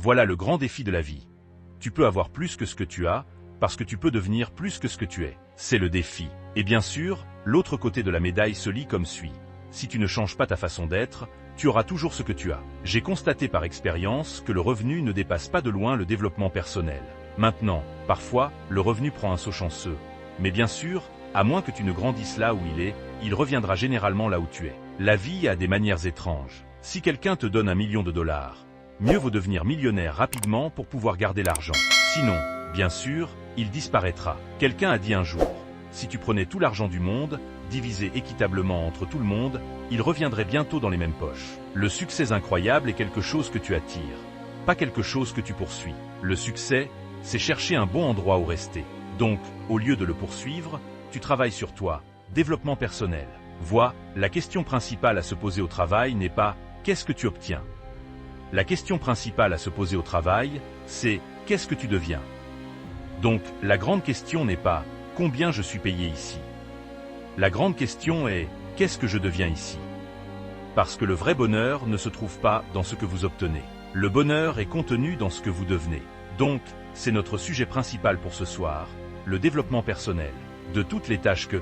Voilà le grand défi de la vie. Tu peux avoir plus que ce que tu as, parce que tu peux devenir plus que ce que tu es. C'est le défi. Et bien sûr, l'autre côté de la médaille se lit comme suit. Si tu ne changes pas ta façon d'être, tu auras toujours ce que tu as. J'ai constaté par expérience que le revenu ne dépasse pas de loin le développement personnel. Maintenant, parfois, le revenu prend un saut chanceux. Mais bien sûr, à moins que tu ne grandisses là où il reviendra généralement là où tu es. La vie a des manières étranges. Si quelqu'un te donne $1 million, mieux vaut devenir millionnaire rapidement pour pouvoir garder l'argent. Sinon, bien sûr, il disparaîtra. Quelqu'un a dit un jour, si tu prenais tout l'argent du monde, divisé équitablement entre tout le monde, il reviendrait bientôt dans les mêmes poches. Le succès incroyable est quelque chose que tu attires, pas quelque chose que tu poursuis. Le succès, c'est chercher un bon endroit où rester. Donc, au lieu de le poursuivre, tu travailles sur toi. Développement personnel. Vois, la question principale à se poser au travail n'est pas « qu'est-ce que tu obtiens ?» La question principale à se poser au travail, c'est « qu'est-ce que tu deviens ?» Donc, la grande question n'est pas « combien je suis payé ici ?» La grande question est « qu'est-ce que je deviens ici ?» Parce que le vrai bonheur ne se trouve pas dans ce que vous obtenez. Le bonheur est contenu dans ce que vous devenez. Donc, c'est notre sujet principal pour ce soir, le développement personnel. De toutes les tâches que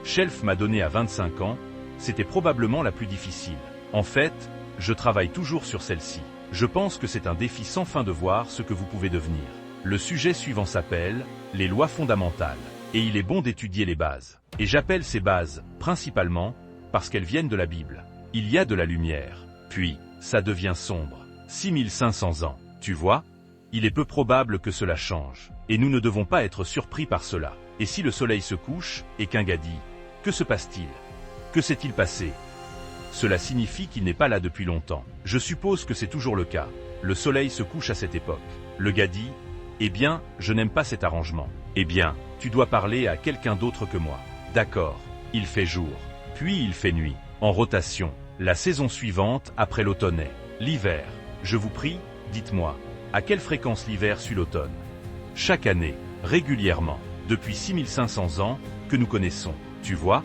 Shelf m'a données à 25 ans, c'était probablement la plus difficile. En fait, je travaille toujours sur celle-ci. Je pense que c'est un défi sans fin de voir ce que vous pouvez devenir. Le sujet suivant s'appelle « les lois fondamentales ». Et il est bon d'étudier les bases. Et j'appelle ces bases, principalement, parce qu'elles viennent de la Bible. Il y a de la lumière. Puis, ça devient sombre. 6500 ans. Tu vois? Il est peu probable que cela change. Et nous ne devons pas être surpris par cela. Et si le soleil se couche, et qu'un gars dit, que se passe-t-il? Que s'est-il passé? Cela signifie qu'il n'est pas là depuis longtemps. Je suppose que c'est toujours le cas. Le soleil se couche à cette époque. Le gars dit, eh bien, je n'aime pas cet arrangement. Eh bien, tu dois parler à quelqu'un d'autre que moi. D'accord. Il fait jour. Puis il fait nuit. En rotation. La saison suivante après l'automne est l'hiver. Je vous prie, dites-moi, à quelle fréquence l'hiver suit l'automne? Chaque année, régulièrement, depuis 6500 ans, que nous connaissons. Tu vois?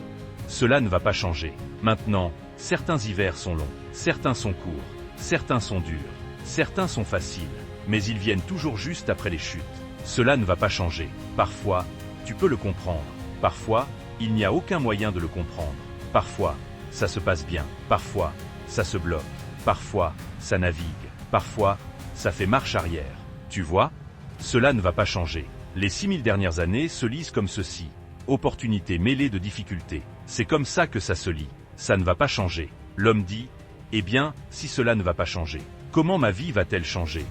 Cela ne va pas changer. Maintenant, certains hivers sont longs, certains sont courts, certains sont durs, certains sont faciles, mais ils viennent toujours juste après les chutes. Cela ne va pas changer. Parfois, tu peux le comprendre. Parfois, il n'y a aucun moyen de le comprendre. Parfois, ça se passe bien. Parfois, ça se bloque. Parfois, ça navigue. Parfois, ça fait marche arrière. Tu vois? Cela ne va pas changer. Les 6000 dernières années se lisent comme ceci. Opportunité mêlée de difficultés. C'est comme ça que ça se lit. Ça ne va pas changer. L'homme dit, eh bien, si cela ne va pas changer, comment ma vie va-t-elle changer?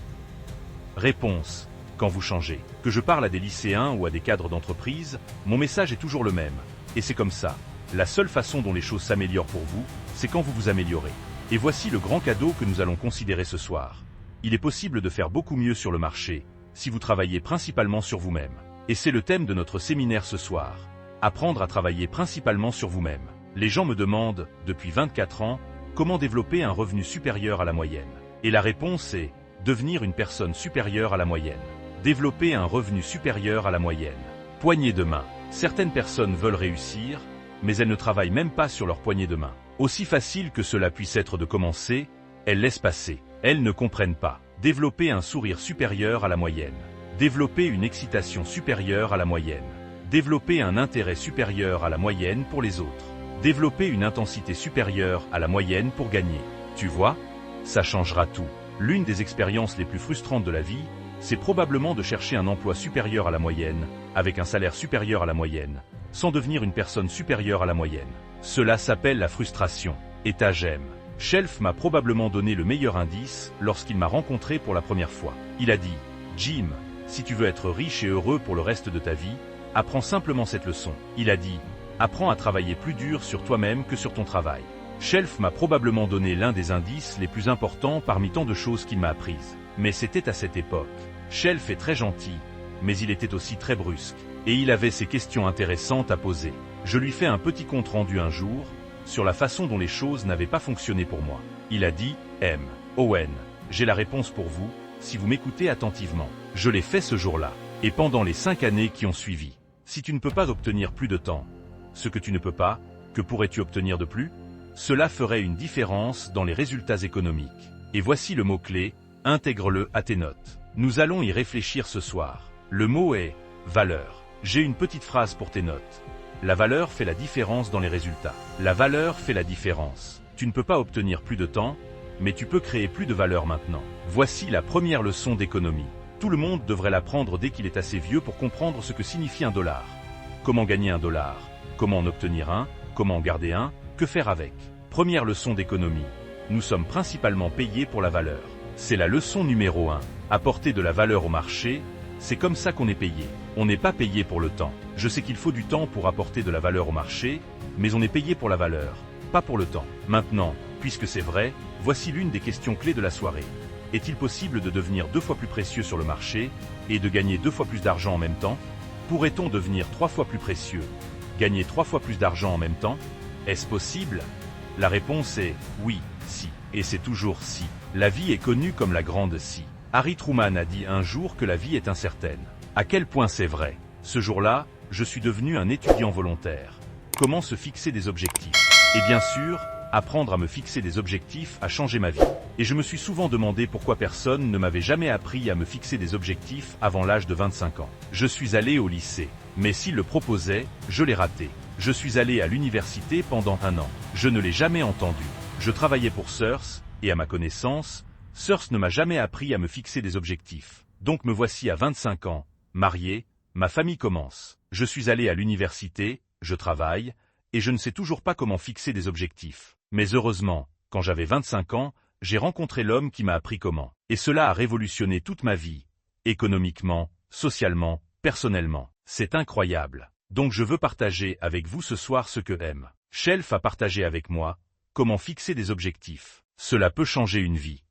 Réponse. Quand vous changez. Que je parle à des lycéens ou à des cadres d'entreprise, mon message est toujours le même. Et c'est comme ça. La seule façon dont les choses s'améliorent pour vous, c'est quand vous vous améliorez. Et voici le grand cadeau que nous allons considérer ce soir. Il est possible de faire beaucoup mieux sur le marché, si vous travaillez principalement sur vous-même. Et c'est le thème de notre séminaire ce soir. Apprendre à travailler principalement sur vous-même. Les gens me demandent, depuis 24 ans, comment développer un revenu supérieur à la moyenne. Et la réponse est, devenir une personne supérieure à la moyenne. Développer un revenu supérieur à la moyenne. Poignée de main. Certaines personnes veulent réussir, mais elles ne travaillent même pas sur leur poignée de main. Aussi facile que cela puisse être de commencer, elles laissent passer. Elles ne comprennent pas. Développer un sourire supérieur à la moyenne. Développer une excitation supérieure à la moyenne. Développer un intérêt supérieur à la moyenne pour les autres. Développer une intensité supérieure à la moyenne pour gagner. Tu vois? Ça changera tout. L'une des expériences les plus frustrantes de la vie, c'est probablement de chercher un emploi supérieur à la moyenne, avec un salaire supérieur à la moyenne, sans devenir une personne supérieure à la moyenne. Cela s'appelle la frustration. Et j'aime. Shelf m'a probablement donné le meilleur indice lorsqu'il m'a rencontré pour la première fois. Il a dit, Jim, si tu veux être riche et heureux pour le reste de ta vie, apprends simplement cette leçon. Il a dit, apprends à travailler plus dur sur toi-même que sur ton travail. Shelf m'a probablement donné l'un des indices les plus importants parmi tant de choses qu'il m'a apprises. Mais c'était à cette époque. Shelf est très gentil, mais il était aussi très brusque. Et il avait ces questions intéressantes à poser. Je lui fais un petit compte-rendu un jour, sur la façon dont les choses n'avaient pas fonctionné pour moi. Il a dit, Owen, j'ai la réponse pour vous, si vous m'écoutez attentivement. Je l'ai fait ce jour-là. Et pendant les 5 années qui ont suivi. Si tu ne peux pas obtenir plus de temps, ce que tu ne peux pas, que pourrais-tu obtenir de plus? Cela ferait une différence dans les résultats économiques. Et voici le mot-clé, Intègre-le à tes notes. Nous allons y réfléchir ce soir. Le mot est valeur. J'ai une petite phrase pour tes notes. La valeur fait la différence dans les résultats. La valeur fait la différence. Tu ne peux pas obtenir plus de temps, mais tu peux créer plus de valeur maintenant. Voici la première leçon d'économie. Tout le monde devrait l'apprendre dès qu'il est assez vieux pour comprendre ce que signifie un dollar. Comment gagner un dollar? Comment en obtenir un? Comment en garder un? Que faire avec? Première leçon d'économie. Nous sommes principalement payés pour la valeur. C'est la leçon numéro 1. Apporter de la valeur au marché, c'est comme ça qu'on est payé. On n'est pas payé pour le temps. Je sais qu'il faut du temps pour apporter de la valeur au marché, mais on est payé pour la valeur, pas pour le temps. Maintenant, puisque c'est vrai, voici l'une des questions clés de la soirée. Est-il possible de devenir 2 fois plus précieux sur le marché et de gagner 2 fois plus d'argent en même temps? Pourrait-on devenir 3 fois plus précieux, gagner 3 fois plus d'argent en même temps? Est-ce possible? La réponse est oui, si. Et c'est toujours si. La vie est connue comme la grande si. Harry Truman a dit un jour que la vie est incertaine. À quel point c'est vrai? Ce jour-là, je suis devenu un étudiant volontaire. Comment se fixer des objectifs? Et bien sûr, apprendre à me fixer des objectifs a changé ma vie. Et je me suis souvent demandé pourquoi personne ne m'avait jamais appris à me fixer des objectifs avant l'âge de 25 ans. Je suis allé au lycée, mais s'il le proposait, je l'ai raté. Je suis allé à l'université pendant 1 an. Je ne l'ai jamais entendu. Je travaillais pour Sears, et à ma connaissance, Sears ne m'a jamais appris à me fixer des objectifs. Donc me voici à 25 ans, marié, ma famille commence. Je suis allé à l'université, je travaille, et je ne sais toujours pas comment fixer des objectifs. Mais heureusement, quand j'avais 25 ans, j'ai rencontré l'homme qui m'a appris comment. Et cela a révolutionné toute ma vie, économiquement, socialement, personnellement. C'est incroyable. Donc je veux partager avec vous ce soir ce que M. Shelf a partagé avec moi, comment fixer des objectifs. Cela peut changer une vie.